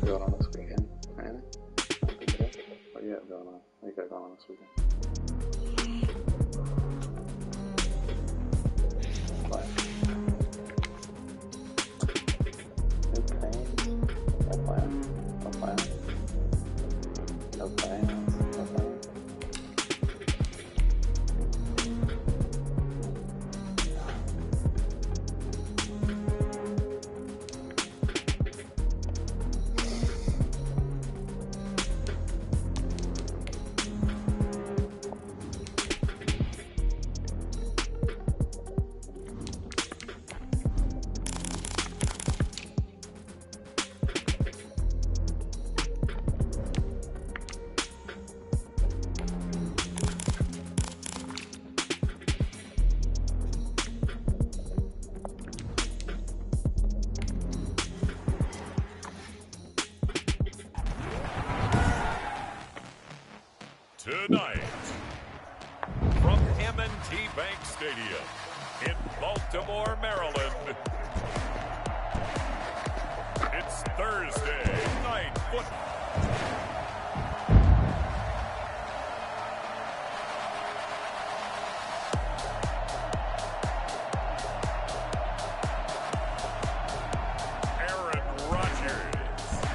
going on this weekend? Anything? What do you have going on? What do you got going on this weekend? What? No plans? No plans? No plans? No plans? No plans? Tonight, from M&T Bank Stadium in Baltimore, Maryland, it's Thursday Night Football. Aaron Rodgers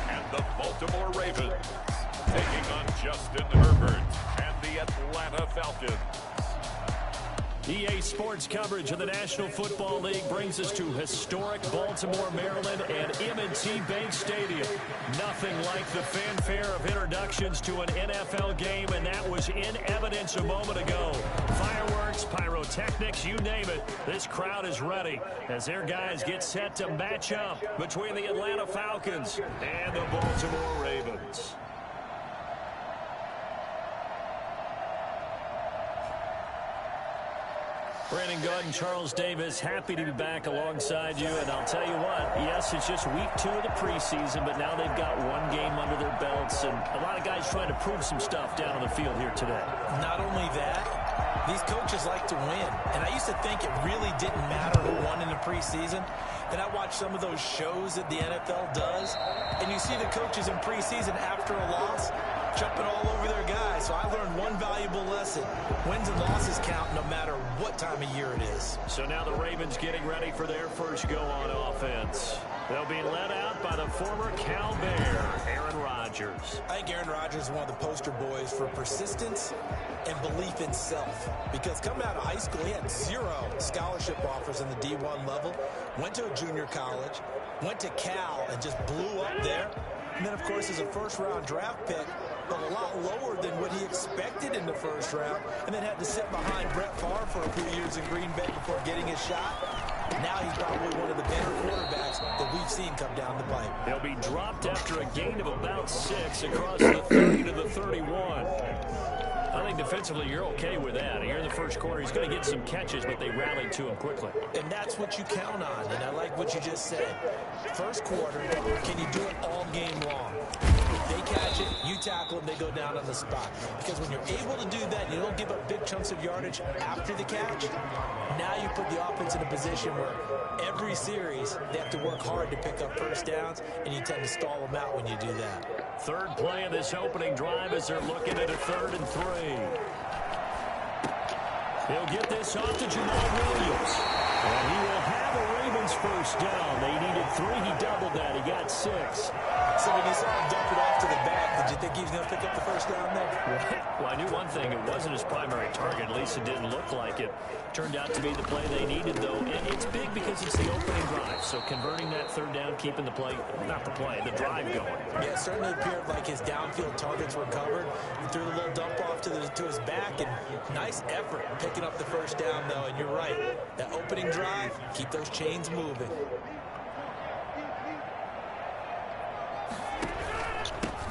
and the Baltimore Ravens taking on Justin Herbert and the Atlanta Falcons. EA Sports coverage of the National Football League brings us to historic Baltimore, Maryland and M&T Bank Stadium. Nothing like the fanfare of introductions to an NFL game, and that was in evidence a moment ago. Fireworks, pyrotechnics, you name it. This crowd is ready as their guys get set to match up between the Atlanta Falcons and the Baltimore Ravens. Brandon Godd and Charles Davis, happy to be back alongside you. And I'll tell you what, yes, it's just week 2 of the preseason, but now they've got one game under their belts. And a lot of guys trying to prove some stuff down on the field here today. Not only that, these coaches like to win. And I used to think it really didn't matter who won in the preseason. Then I watch some of those shows that the NFL does, and you see the coaches in preseason after a loss jumping all over their guys. So I learned one valuable lesson. Wins and losses count no matter what time of year it is. So now the Ravens getting ready for their first go on offense. They'll be led out by the former Cal Bear, Aaron Rodgers. I think Aaron Rodgers is one of the poster boys for persistence and belief in self. Because coming out of high school, he had 0 scholarship offers in the D1 level. Went to a junior college, went to Cal, and just blew up there. And then, of course, as a first-round draft pick, but a lot lower than what he expected in the first round, and then had to sit behind Brett Favre for a few years in Green Bay before getting his shot. Now he's probably one of the better quarterbacks that we've seen come down the pipe. He'll be dropped after a gain of about 6 across the 30 to the 31. I think defensively you're okay with that. Here in the first quarter, he's going to get some catches, but they rallied to him quickly. And that's what you count on, and I like what you just said. First quarter, can you do it all game long? If they catch it, you tackle them, they go down on the spot. Because when you're able to do that, you don't give up big chunks of yardage after the catch. Now you put the offense in a position where every series they have to work hard to pick up first downs, and you tend to stall them out when you do that. Third play of this opening drive as they're looking at a 3rd and 3. He'll get this off to Jamal Williams. And he will have a Ravens first down. They needed 3. He doubled that. He got 6. So when you saw him dump it off to the back, did you think he was going to pick up the first down there? Well, I knew one thing. It wasn't his primary target. At least it didn't look like it. Turned out to be the play they needed, though. And it's big because it's the opening drive. So converting that 3rd down, keeping the play, not the play, the drive going. Yeah, it certainly appeared like his downfield targets were covered. He threw the little dump off to his back, and nice effort picking up the first down, though. And you're right. That opening drive, keep those chains moving.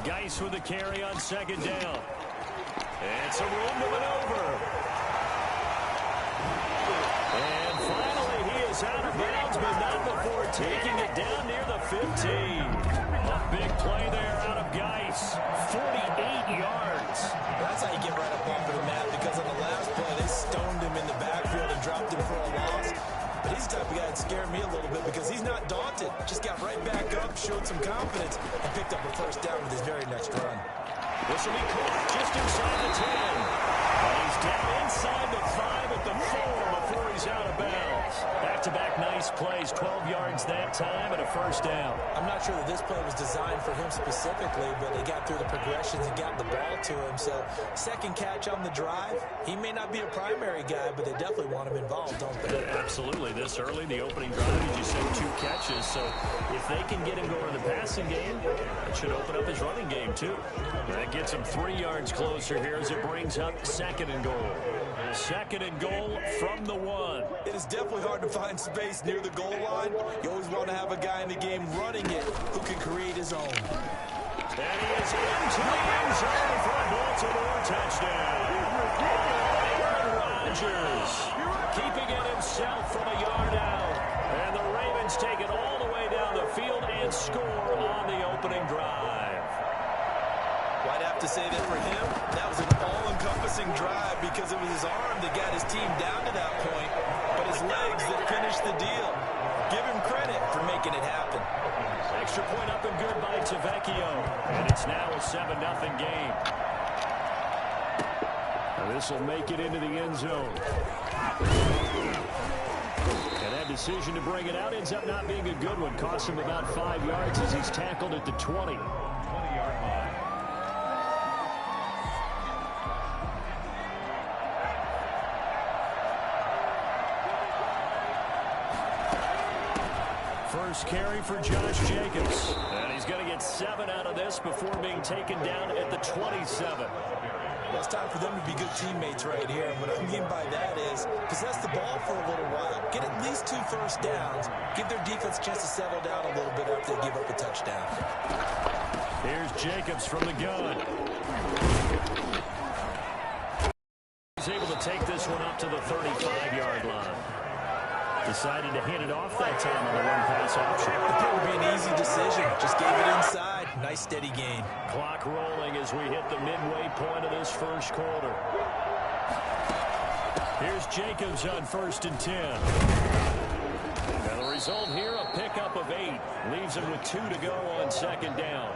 Geis with the carry on 2nd down. And some room to maneuver. And finally, he is out of bounds, but not before taking it down near the 15. A big play there out of Geis. 48 yards. That's how you get right up off of the mat, because on the last play, they stoned him in the backfield and dropped him for a loss. but he's the type of guy that scared me a little bit because he's not daunted. Just got right back up, showed some confidence, and picked up a first down with his very next run. This will be caught just inside the 10. And he's down inside the 5 at the 4 before he's out of bounds. Back-to-back nice plays, 12 yards that time and a first down. I'm not sure that this play was designed for him specifically, but they got through the progressions and got the ball to him. So second catch on the drive. He may not be a primary guy, but they definitely want him involved, don't they? Absolutely. This early, the opening drive, as you said, 2 catches. So if they can get him going in the passing game, it should open up his running game too. That gets him 3 yards closer here as it brings up second and goal. Second and goal from the 1. It is definitely hard to find space near the goal line. You always want to have a guy in the game running it who can create his own. And he is into the end zone for a Baltimore touchdown. Aaron Rodgers keeping it himself from a yard out. And the Ravens take it all the way down the field and score on the opening drive. Well, I'd have to say that for him, that was an all-encompassing drive because it was his arm that got his team down to that point, but his legs that finished the deal. Give him credit for making it happen. Extra point up and good by Tavecchio. And it's now a 7-0 game. This will make it into the end zone. And that decision to bring it out ends up not being a good one. Costs him about 5 yards as he's tackled at the 20. 20-yard line. First carry for Josh Jacobs. And he's going to get 7 out of this before being taken down at the 27. Well, it's time for them to be good teammates right here. And what I mean by that is possess the ball for a little while. Get at least 2 first downs. Give their defense a chance to settle down a little bit after they give up a touchdown. Here's Jacobs from the gun. He's able to take this one up to the 35-yard line. Decided to hand it off that time on the run-pass option. That would be an easy decision. Just gave it inside. Nice steady gain. Clock rolling as we hit the midway point of this first quarter. Here's Jacobs on 1st and 10. And the result here, a pickup of 8. Leaves him with 2 to go on 2nd down.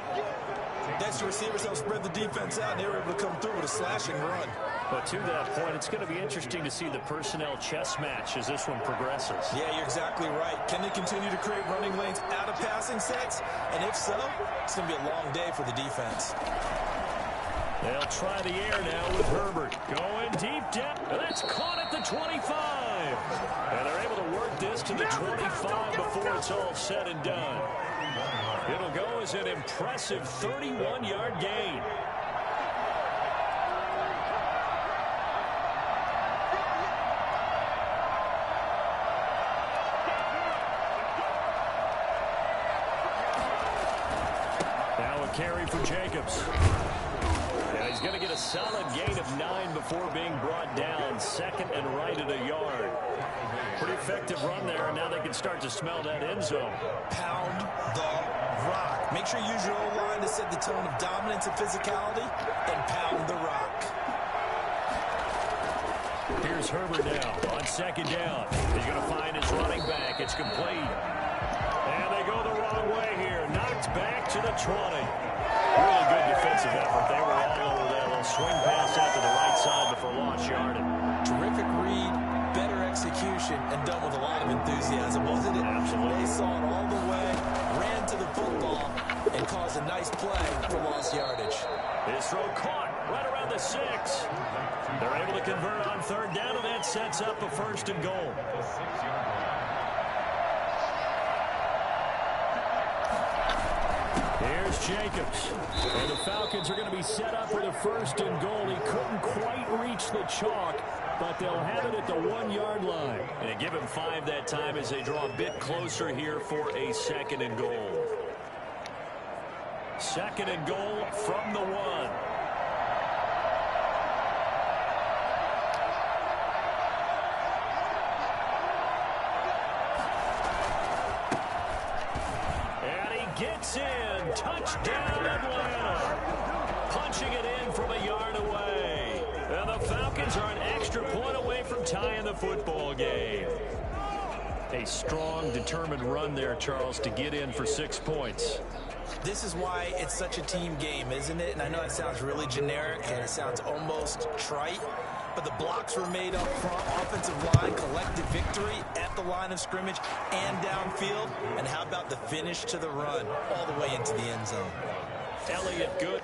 That's the receivers help spread the defense out, and they were able to come through with a slashing run. But to that point, it's going to be interesting to see the personnel chess match as this one progresses. Yeah, you're exactly right. Can they continue to create running lanes out of passing sets? And if so, it's going to be a long day for the defense. They'll try the air now with Herbert. Going deep depth. And that's caught at the 25. And they're able to work this to the 25 before it's all said and done. It'll go as an impressive 31-yard gain. Now a carry for Jacobs. And he's going to get a solid gain of 9 before being brought down. 2nd and right at a yard. Pretty effective run there, and now they can start to smell that end zone. Pound the rock. Make sure you use your O-line to set the tone of dominance and physicality, and pound the rock. Here's Herbert now on 2nd down. He's going to find his running back. It's complete. And they go the wrong way here. Knocked back to the 20. Really good defensive effort. They were all over that little swing pass out to the right side before lost yardage. Terrific read, better execution, and done with a lot of enthusiasm, wasn't it? Absolutely. They saw it all the way, ran to the football, and caused a nice play for lost yardage. His throw caught right around the 6. They're able to convert on 3rd down, and that sets up a 1st and goal. Here's Jacobs. And the Falcons are going to be set up with a 1st and goal. He couldn't quite reach the chalk, but they'll have it at the 1-yard line. And they give him 5 that time as they draw a bit closer here for a 2nd and goal. 2nd and goal from the 1. Gets in. Touchdown, Atlanta. Punching it in from a yard away. And the Falcons are an extra point away from tying the football game. A strong, determined run there, Charles, to get in for 6 points. This is why it's such a team game, isn't it? And I know it sounds really generic and it sounds almost trite, but the blocks were made up front, offensive line, collective victory at the line of scrimmage and downfield. And how about the finish to the run all the way into the end zone? Elliott good.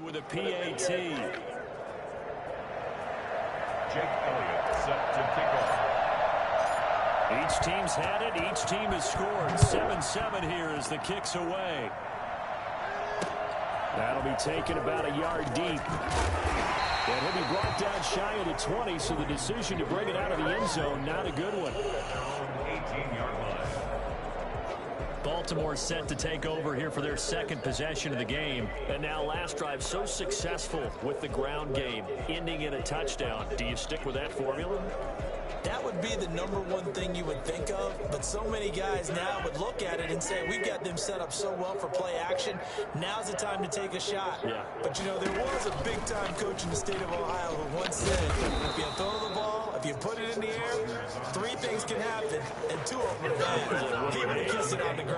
With a PAT. Jake Elliott set to kick off. Each team's had it. Each team has scored. 7-7 here as the kick's away. That'll be taken about a yard deep. And he'll be brought down shy of the 20, so the decision to bring it out of the end zone, not a good one. Baltimore set to take over here for their second possession of the game. And now last drive so successful with the ground game, ending in a touchdown. Do you stick with that formula? That would be the number one thing you would think of, but so many guys now would look at it and say, we've got them set up so well for play action. Now's the time to take a shot. Yeah. But, you know, there was a big-time coach in the state of Ohio who once said, if you throw the ball, if you put it in the air, 3 things can happen, and 2 of them are bad. He would have kissed it on the ground.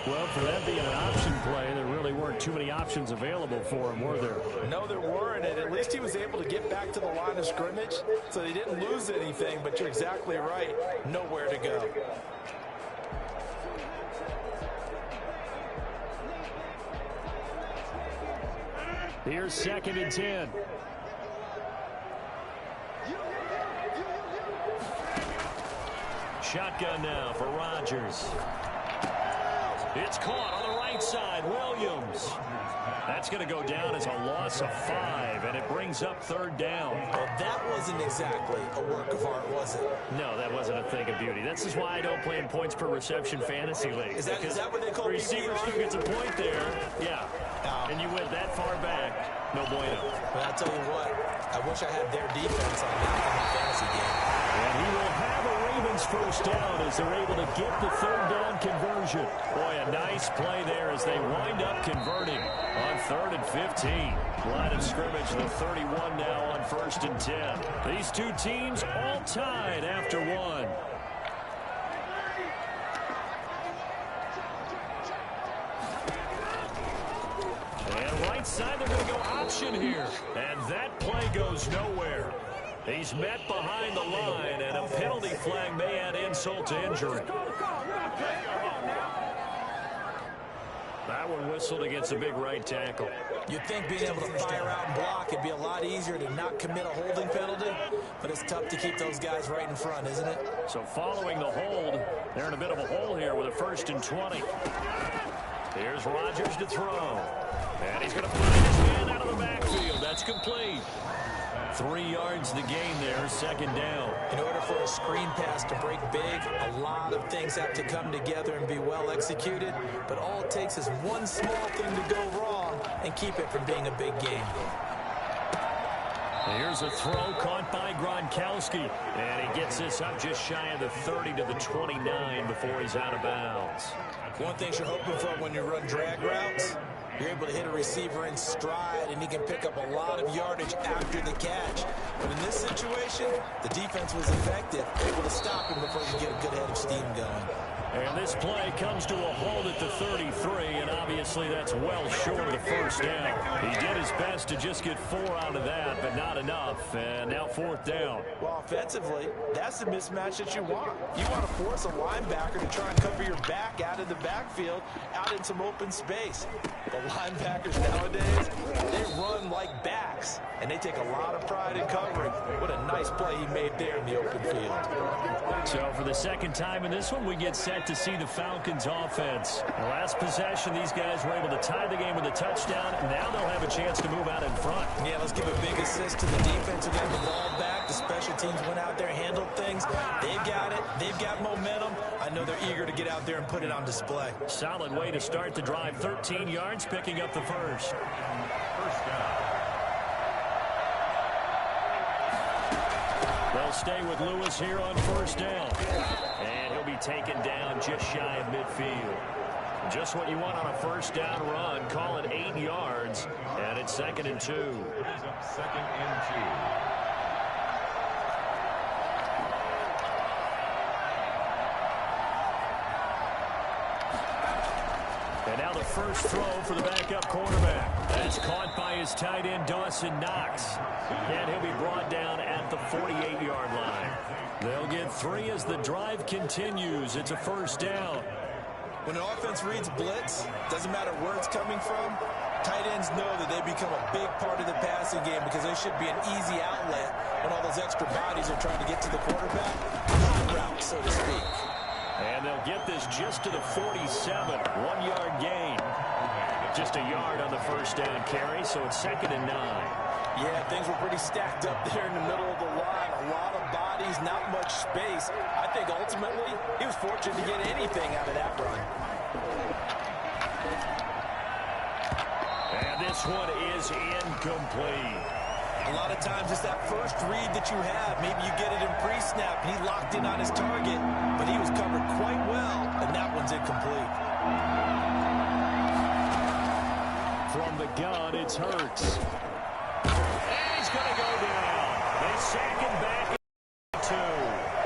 Well, for that being an option play, there really weren't too many options available for him, were there? No, there weren't, and at least he was able to get back to the line of scrimmage, so they didn't lose anything, but you're exactly right. Nowhere to go. Here's 2nd and 10. Shotgun now for Rodgers. It's caught on the right side. Williams. That's going to go down as a loss of 5, and it brings up 3rd down. Well, that wasn't exactly a work of art, was it? No, that wasn't a thing of beauty. This is why I don't play in points per reception fantasy league. Is that what they call receiver still gets a point there? Yeah. And you went that far back. No bueno. Well, I'll tell you what. I wish I had their defense on that in the fantasy game. And he will have a Ravens first down as they're able to get the 3rd down conversion. Boy, a nice play there as they wind up converting on 3rd and 15. Line of scrimmage, the 31 now on 1st and 10. These two teams all tied after 1. And right side, they're going to go option here. And that play goes nowhere. He's met behind the line, and a penalty flag may add insult to injury. That one whistled against a big right tackle. You'd think being able to fire out and block would be a lot easier to not commit a holding penalty, but it's tough to keep those guys right in front, isn't it? So following the hold, they're in a bit of a hole here with a 1st and 20. Here's Rodgers to throw. And he's going to find his man out of the backfield. That's complete. 3 yards the gain there, 2nd down. In order for a screen pass to break big, a lot of things have to come together and be well executed. But all it takes is one small thing to go wrong and keep it from being a big game. Here's a throw caught by Gronkowski. And he gets this up just shy of the 30 to the 29 before he's out of bounds. One thing you're hoping for when you run drag routes, you're able to hit a receiver in stride, and he can pick up a lot of yardage after the catch. But in this situation, the defense was effective, able to stop him before he could get a good head of steam going. And this play comes to a halt at the 33, and obviously that's well short of the 1st down. He did his best to just get 4 out of that, but not enough. And now 4th down. Well, offensively, that's the mismatch that you want. You want to force a linebacker to try and cover your back out of the backfield, out in some open space. The linebackers nowadays, they run like backs, and they take a lot of pride in covering. What a nice play he made there in the open field. So for the 2nd time in this one, we get set to see the Falcons offense. The last possession, these guys were able to tie the game with a touchdown. Now they'll have a chance to move out in front. Yeah, let's give a big assist to the defense who got the ball back. The special teams went out there, handled things. They've got it. They've got momentum. I know they're eager to get out there and put it on display. Solid way to start the drive. 13 yards, picking up the 1st. First down. They'll stay with Lewis here on 1st down. And he'll be taken down just shy of midfield. Just what you want on a 1st down run. Call it 8 yards. And it's 2nd and 2. Brings up 2nd and 2. And now the first throw for the backup quarterback. That's caught by his tight end, Dawson Knox. And he'll be brought down at the 48-yard line. They'll get 3 as the drive continues. It's a 1st down. When an offense reads blitz, doesn't matter where it's coming from, Tight ends know that they become a big part of the passing game because they should be an easy outlet when all those extra bodies are trying to get to the quarterback. Hot route, so to speak. And they'll get this just to the 47. 1-yard gain. Just a yard on the first down carry, so it's 2nd and 9. Yeah, things were pretty stacked up there in the middle of the line. A lot of bodies, not much space. I think ultimately he was fortunate to get anything out of that run. And this one is incomplete. A lot of times it's that first read that you have. Maybe you get it in pre-snap, and he locked in on his target, but he was covered quite well, and that one's incomplete. From the gun, it's Hurts. And he's going to go down. They sack him back at 2.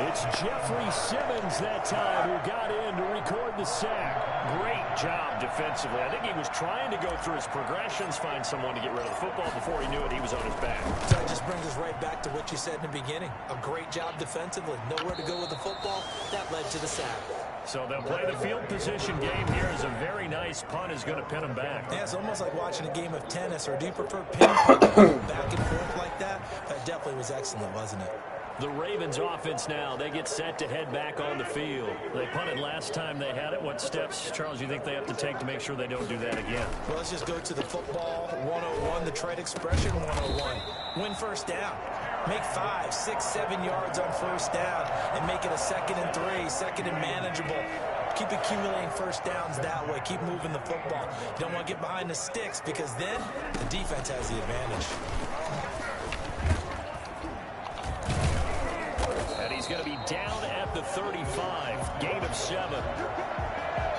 It's Jeffrey Simmons that time who got in to record the sack. Great job defensively. I think he was trying to go through his progressions, find someone to get rid of the football. Before he knew it, he was on his back. So that just brings us right back to what you said in the beginning. A great job defensively. Nowhere to go with the football. That led to the sack. So they'll play the field position game here as a very nice punt is going to pin them back. Yeah, it's almost like watching a game of tennis. Or do you prefer ping pong back and forth like that? That definitely was excellent, wasn't it? The Ravens offense now, they get set to head back on the field. They punted last time they had it. What steps, Charles, you think they have to take to make sure they don't do that again? Well, let's just go to the football 101, the trade expression 101. Win first down. Make 5, 6, 7 yards on first down and make it a 2nd and 3, 2nd and manageable. Keep accumulating first downs that way. Keep moving the football. You don't want to get behind the sticks because then the defense has the advantage. And he's going to be down at the 35. Gain of 7.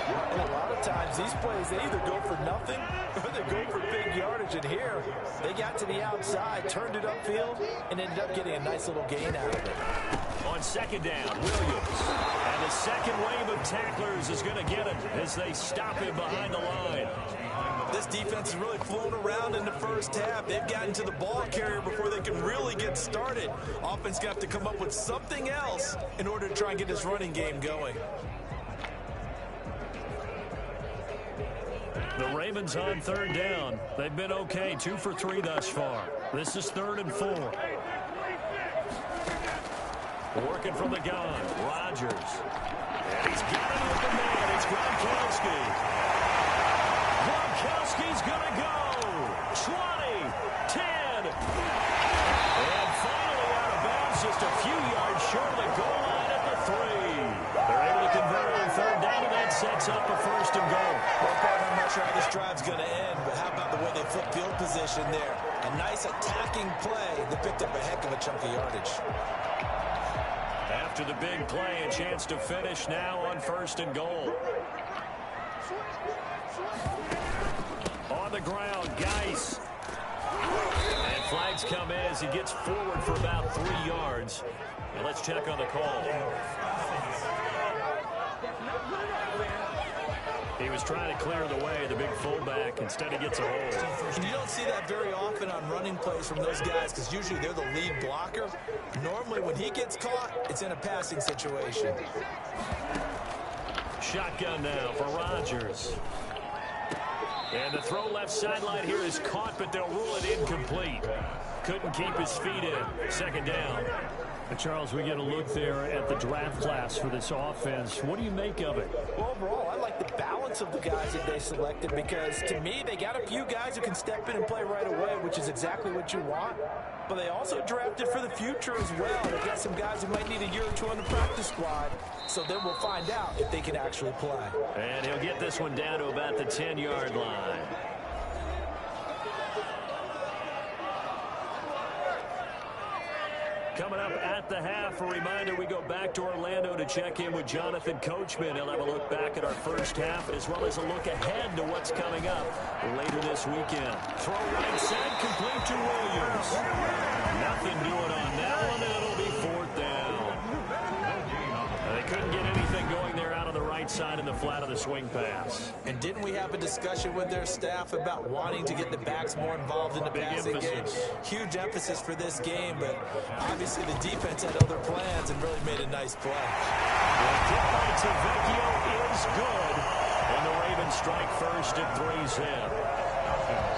And a lot of times these plays, they either go for nothing or they go for big yardage. And here, they got to the outside, turned it upfield, and ended up getting a nice little gain out of it. On 2nd down, Williams. And the second wave of tacklers is going to get him as they stop him behind the line. This defense has really flown around in the first half. They've gotten to the ball carrier before they can really get started. Offense got to come up with something else in order to try and get this running game going. The Ravens on 3rd down. They've been okay, 2 for 3 thus far. This is 3rd and 4. Working from the gun, Rodgers. And he's got an open man. It's Gronkowski. Gronkowski's going to go. 20, 10. And finally out of bounds, just a few yards short of the goal line at the 3. They're able to convert on 3rd down, and that sets up a 1st and goal. I'm not sure how this drive's going to end, but how about the way they flip field position there? A nice attacking play that picked up a heck of a chunk of yardage. After the big play, a chance to finish now on 1st and goal. On the ground, Geis. And flags come in as he gets forward for about 3 yards. And let's check on the call. He was trying to clear the way, the big fullback. Instead, he gets a hold. And you don't see that very often on running plays from those guys because usually they're the lead blocker. Normally, when he gets caught, it's in a passing situation. Shotgun now for Rodgers. And the throw left sideline here is caught, but they'll rule it incomplete. Couldn't keep his feet in. 2nd down. Charles, we get a look there at the draft class for this offense. What do you make of it? Well, overall, I like the balance of the guys that they selected because, to me, they got a few guys who can step in and play right away, which is exactly what you want. But they also drafted for the future as well. They got some guys who might need a year or 2 on the practice squad, so then we'll find out if they can actually play. And he'll get this one down to about the 10-yard line. Coming up at the half, a reminder, we go back to Orlando to check in with Jonathan Coachman. He'll have a look back at our first half as well as a look ahead to what's coming up later this weekend. Throw right side, complete to Williams. Nothing doing on that one, and it'll be 4th down. They couldn't get anything going there out on the right side in the flat of the swing pass. And didn't we have a discussion with their staff about wanting to get the backs more involved in the passing game? Huge emphasis for this game, but obviously the defense had other plans and really made a nice play. The kick by Tavecchio is good, and the Ravens strike first at 3's in.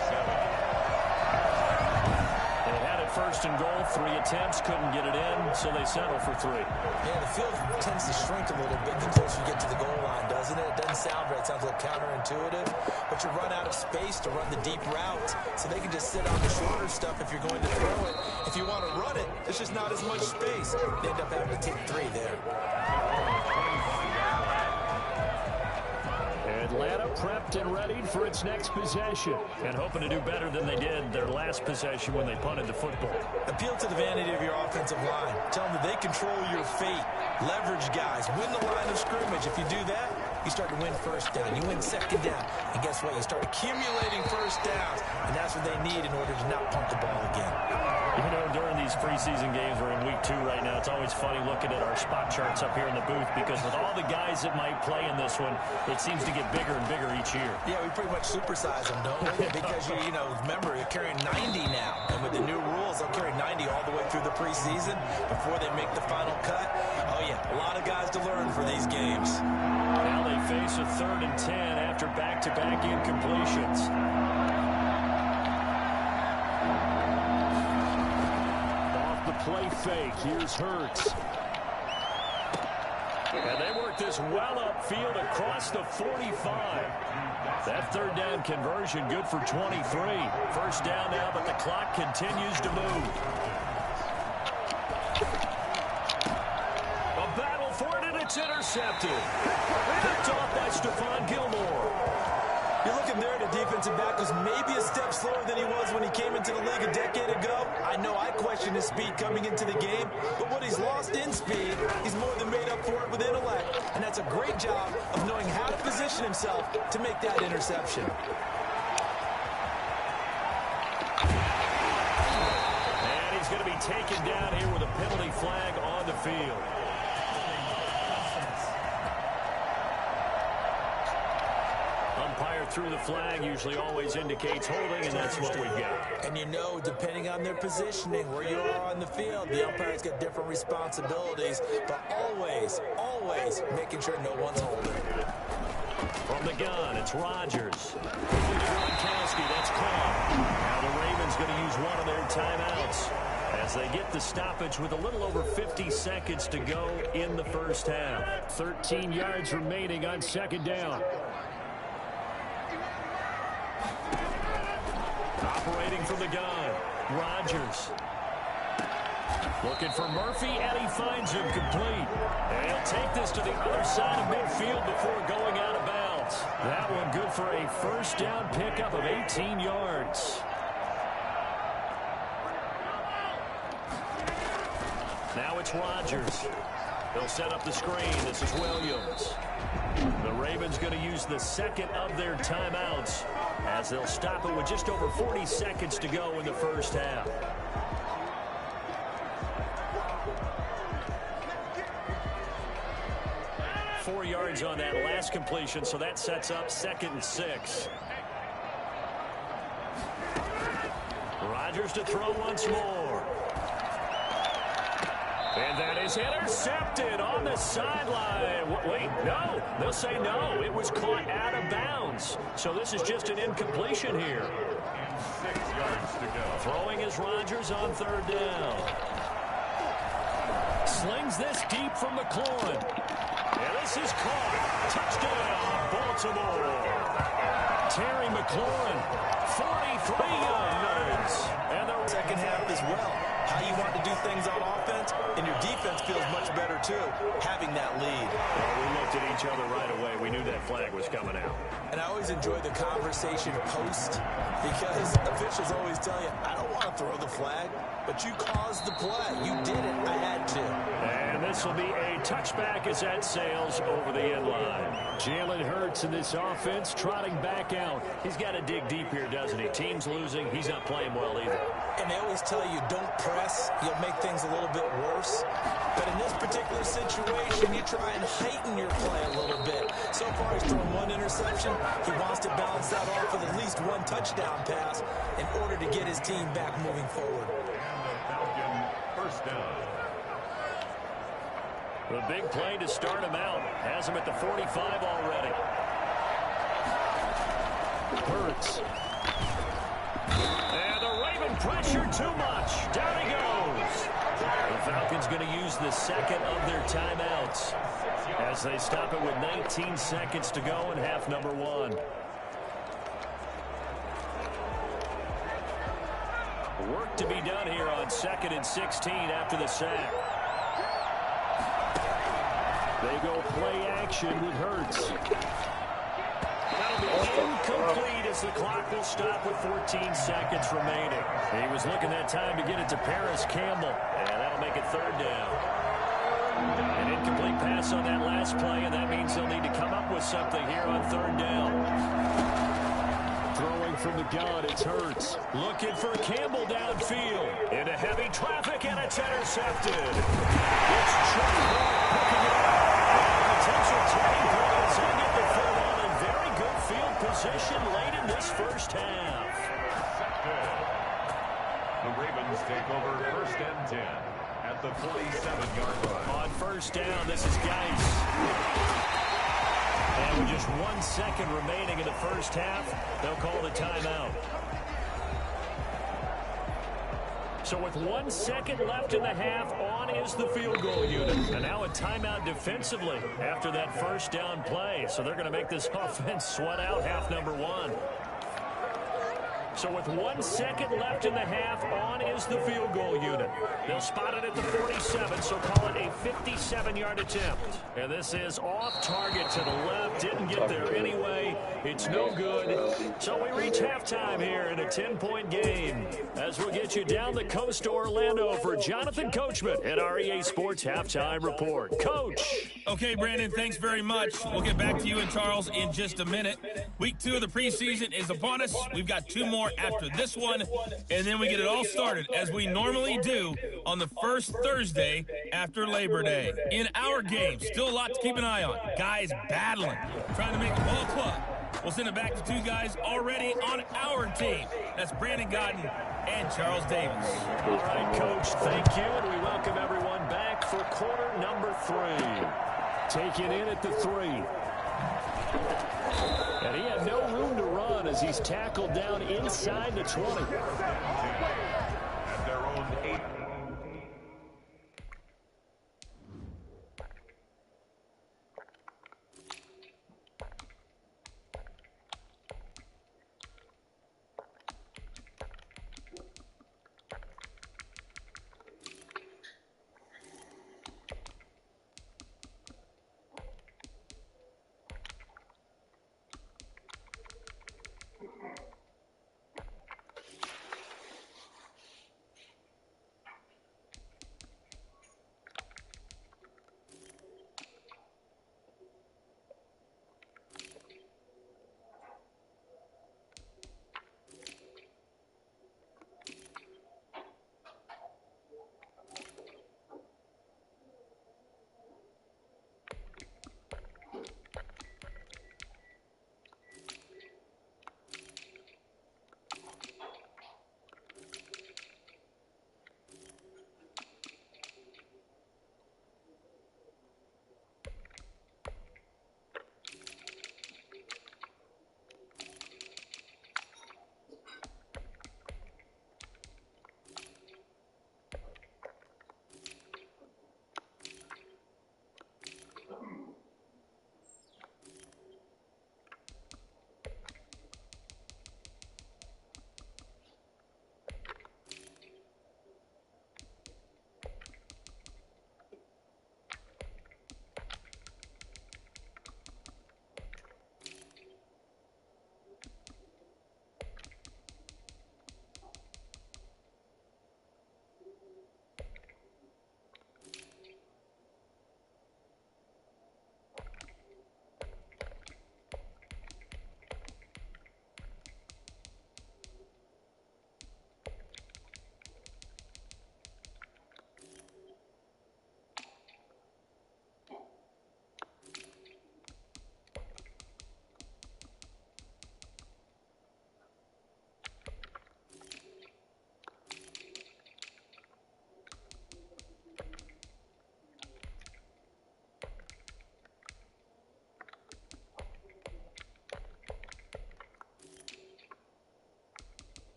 first and goal. 3 attempts, couldn't get it in, so they settle for 3. Yeah, the field tends to shrink a little bit the closer you get to the goal line, doesn't it? It doesn't sound right. It sounds a little counterintuitive. But you run out of space to run the deep routes, so they can just sit on the shorter stuff if you're going to throw it. If you want to run it, there's just not as much space. They end up having to take 3 there. Atlanta prepped and readied for its next possession and hoping to do better than they did their last possession when they punted the football. Appeal to the vanity of your offensive line. Tell them that they control your fate. Leverage guys. Win the line of scrimmage. If you do that, you start to win first down. You win second down. And guess what? You start accumulating first downs. And that's what they need in order to not punt the ball again. You know, during these preseason games, we're in week 2 right now. It's always funny looking at our spot charts up here in the booth because with all the guys that might play in this one, it seems to get bigger and bigger each year. Yeah, we pretty much supersize them, don't we? Because, you know, remember, you're carrying 90 now. And with the new rules, they'll carry 90 all the way through the preseason before they make the final cut. Oh, yeah, a lot of guys to learn for these games. Now they face a 3rd and 10 after back-to-back incompletions. Play fake. Here's Hurts. And they work this well upfield across the 45. That 3rd down conversion good for 23. First down now, but the clock continues to move. A battle for it, and it's intercepted. Picked off by Stephon Gilmore. You're looking there at a defensive back who's maybe a step slower than he was when he came into the league a decade ago. I know I questioned his speed coming into the game, but what he's lost in speed, he's more than made up for it with intellect. And that's a great job of knowing how to position himself to make that interception. And he's going to be taken down here with a penalty flag on the field. Umpire through the flag usually always indicates holding, and that's what we get. And you know, depending on their positioning, where you are on the field, the umpire's got different responsibilities, but always, always making sure no one's holding. From the gun, it's Rodgers. Gronkowski, that's caught. Now the Ravens going to use one of their timeouts as they get the stoppage with a little over 50 seconds to go in the first half. 13 yards remaining on 2nd down. Operating from the gun, Rodgers. Looking for Murphy, and he finds him complete. And he'll take this to the other side of midfield before going out of bounds. That one good for a first down pickup of 18 yards. Now it's Rodgers. They'll set up the screen. This is Williams. The Ravens going to use the 2nd of their timeouts as they'll stop it with just over 40 seconds to go in the first half. Four yards on that last completion, so that sets up 2nd and 6. Rodgers to throw once more. And that is intercepted on the sideline. Wait, no. They'll say no. It was caught out of bounds. So this is just an incompletion here. 6 yards to go. Throwing is Rodgers on 3rd down. Slings this deep from McLaurin. And this is caught. Touchdown, Baltimore. Terry McLaurin, 43 yards. And the 2nd half as well. How you want to do things on offense, and your defense feels much better, too, having that lead. Well, we looked at each other right away. We knew that flag was coming out. And I always enjoy the conversation post because officials always tell you, I don't want to throw the flag, but you caused the play. You did it. I had to. And this will be a touchback as that sails over the end line. Jalen Hurts in this offense trotting back out. He's got to dig deep here, doesn't he? Team's losing. He's not playing well either. And they always tell you, don't press. You'll make things a little bit worse. But in this particular situation, you try and heighten your play a little bit. So far, he's thrown 1 interception. He wants to balance that off with at least 1 touchdown pass in order to get his team back moving forward. And the Falcon first down. The big play to start him out. Has him at the 45 already. Hurts. And the Raven pressure too much. Down he Falcons going to use the second of their timeouts as they stop it with 19 seconds to go in half number one. Work to be done here on 2nd and 16 after the sack. They go play action with Hurts. That'll be incomplete as the clock will stop with 14 seconds remaining. He was looking that time to get it to Paris Campbell, and that'll make it 3rd down. An incomplete pass on that last play, and that means they'll need to come up with something here on 3rd down. Throwing from the gun, it's Hurts. Looking for Campbell downfield. Into heavy traffic, and it's intercepted. It's Chuck picking it up. Potential turning point as they get the third on in very good field position late in this first half. The Ravens take over 1st and 10 at the 47-yard line. On 1st down, this is Geis. And with just 1 second remaining in the first half, they'll call the timeout. So with 1 second left in the half, on is the field goal unit. And now a timeout defensively after that first down play. So they're going to make this offense sweat out half number one. So with 1 second left in the half, on is the field goal unit. They'll spot it at the 47, so call it a 57-yard attempt. And this is off target to the left. Didn't get there anyway. It's no good. So we reach halftime here in a 10-point game. As we'll get you down the coast to Orlando for Jonathan Coachman at REA Sports Halftime Report. Coach. Okay, Brandon, thanks very much. We'll get back to you and Charles in just a minute. Week 2 of the preseason is upon us. We've got 2 more after this one, and then we get it all started as we normally do on the first Thursday after Labor Day. In our game, still a lot to keep an eye on. Guys battling, trying to make a ball club. We'll send it back to 2 guys already on our team. That's Brandon Godden and Charles Davis. All right, Coach, thank you, and we welcome everyone back for quarter number 3. Taking in at the 3. And he had no room to run as he's tackled down inside the 20. At their own 8.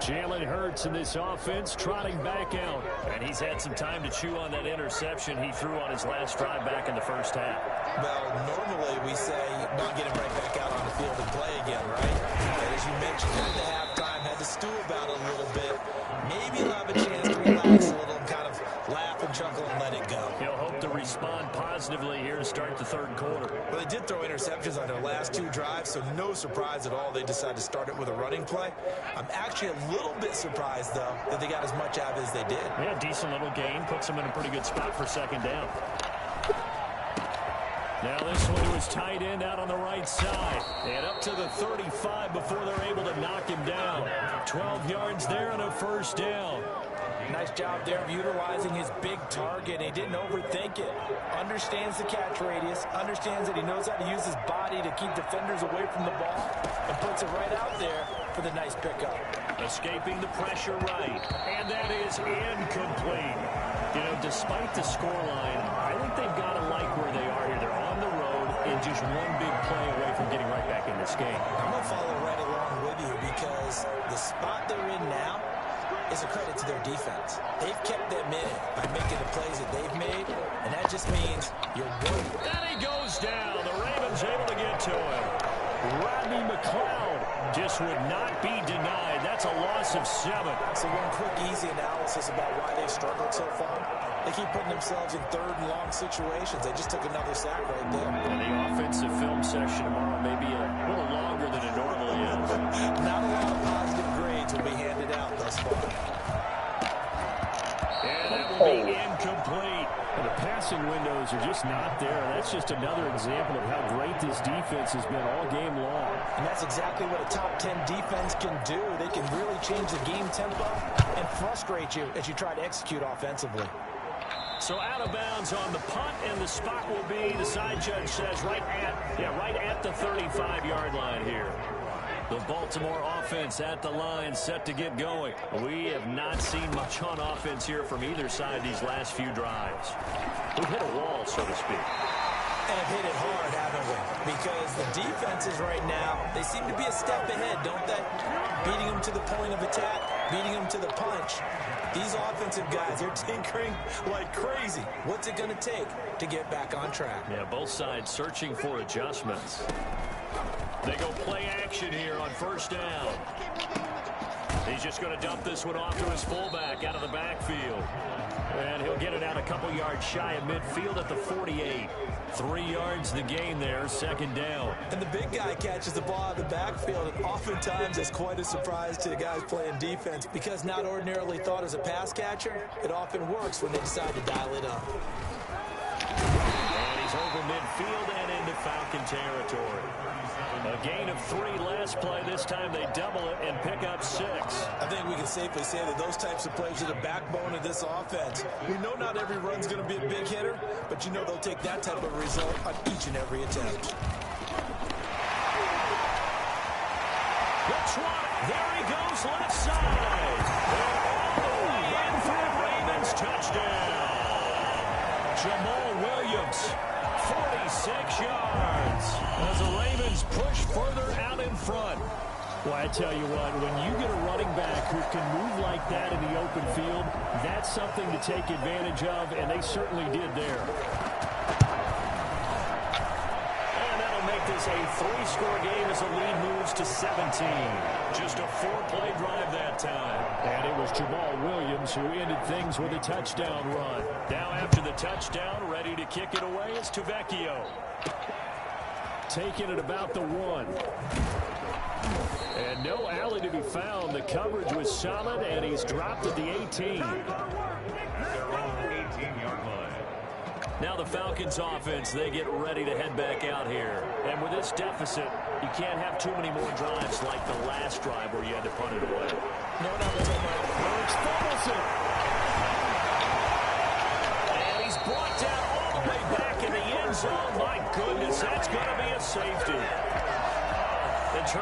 Jalen Hurts in this offense trotting back out. And he's had some time to chew on that interception he threw on his last drive back in the first half. Well, normally we say not get him right back out on the field and play again, right? And as you mentioned, at the halftime, had to stew about it a little bit. Maybe he'll have a chance to relax a little and kind of laugh and chuckle and let it go. He'll hope to respond positively here to start the third quarter. Well, they did throw interceptions on their last 2 drives, so no surprise at all they decided to start it with a running play. I'm actually a little bit surprised, though, that they got as much out as they did. Yeah, decent little gain. Puts them in a pretty good spot for second down. Now this one to his tight end out on the right side. And up to the 35 before they're able to knock him down. 12 yards there and a first down. Nice job there of utilizing his big target. He didn't overthink it. Understands the catch radius. Understands that he knows how to use his body to keep defenders away from the ball. And puts it right out there for the nice pickup. Escaping the pressure right. And that is incomplete. You know, despite the scoreline, I think they've got to like where they are here. They're on the road and just one big play away from getting right back in this game. I'm going to follow right along with you because the spot they're in now is a credit to their defense. They've kept them in it by making the plays that they've made, and that just means you're worried. And he goes down. The Ravens able to get to him. Rodney McLeod just would not be denied. That's a loss of 7. So one quick, easy analysis about why they've struggled so far. They keep putting themselves in third and long situations. They just took another sack right there. And the offensive film session tomorrow may be a little longer than it normally is. Not a lot of positive grades will be handed out thus far. And that will be incomplete. And the passing windows are just not there. That's just another example of how great this defense has been all game long. And that's exactly what a top 10 defense can do. They can really change the game tempo and frustrate you as you try to execute offensively. So out of bounds on the punt, and the spot will be, the side judge says, right at the 35-yard line here. The Baltimore offense at the line, set to get going. We have not seen much on offense here from either side these last few drives. We've hit a wall, so to speak. And have hit it hard, haven't we? Because the defenses right now, they seem to be a step ahead, don't they? Beating them to the point of attack, beating them to the punch. These offensive guys, they're tinkering like crazy. What's it going to take to get back on track? Yeah, both sides searching for adjustments. They go play action here on first down. He's just going to dump this one off to his fullback out of the backfield. And he'll get it out a couple yards shy of midfield at the 48. 3 yards the gain there, second down. And the big guy catches the ball out of the backfield, and oftentimes it's quite a surprise to the guys playing defense because not ordinarily thought as a pass catcher, it often works when they decide to dial it up. And he's over midfield and into Falcon territory. A gain of 3 last play. This time they double it and pick up 6. I think we can safely say that those types of plays are the backbone of this offense. We know not every run's going to be a big hitter, but you know they'll take that type of result on each and every attempt. That's right. There he goes left side. And for the Ravens touchdown. Jamal Williams, 46 yards. As the Ravens push further out in front. Well, I tell you what, when you get a running back who can move like that in the open field, that's something to take advantage of, and they certainly did there. And that'll make this a 3-score game as the lead moves to 17. Just a 4-play drive that time. And it was Jamal Williams who ended things with a touchdown run. Now after the touchdown, ready to kick it away is Tavecchio. Taking it about the 1. And no alley to be found. The coverage was solid, and he's dropped at the 18. Now the Falcons offense, they get ready to head back out here. And with this deficit, you can't have too many more drives like the last drive where you had to punt it away. No, Hurts fumbles it. And he's brought down all the way back in the end zone. My goodness, that's going to be a safety.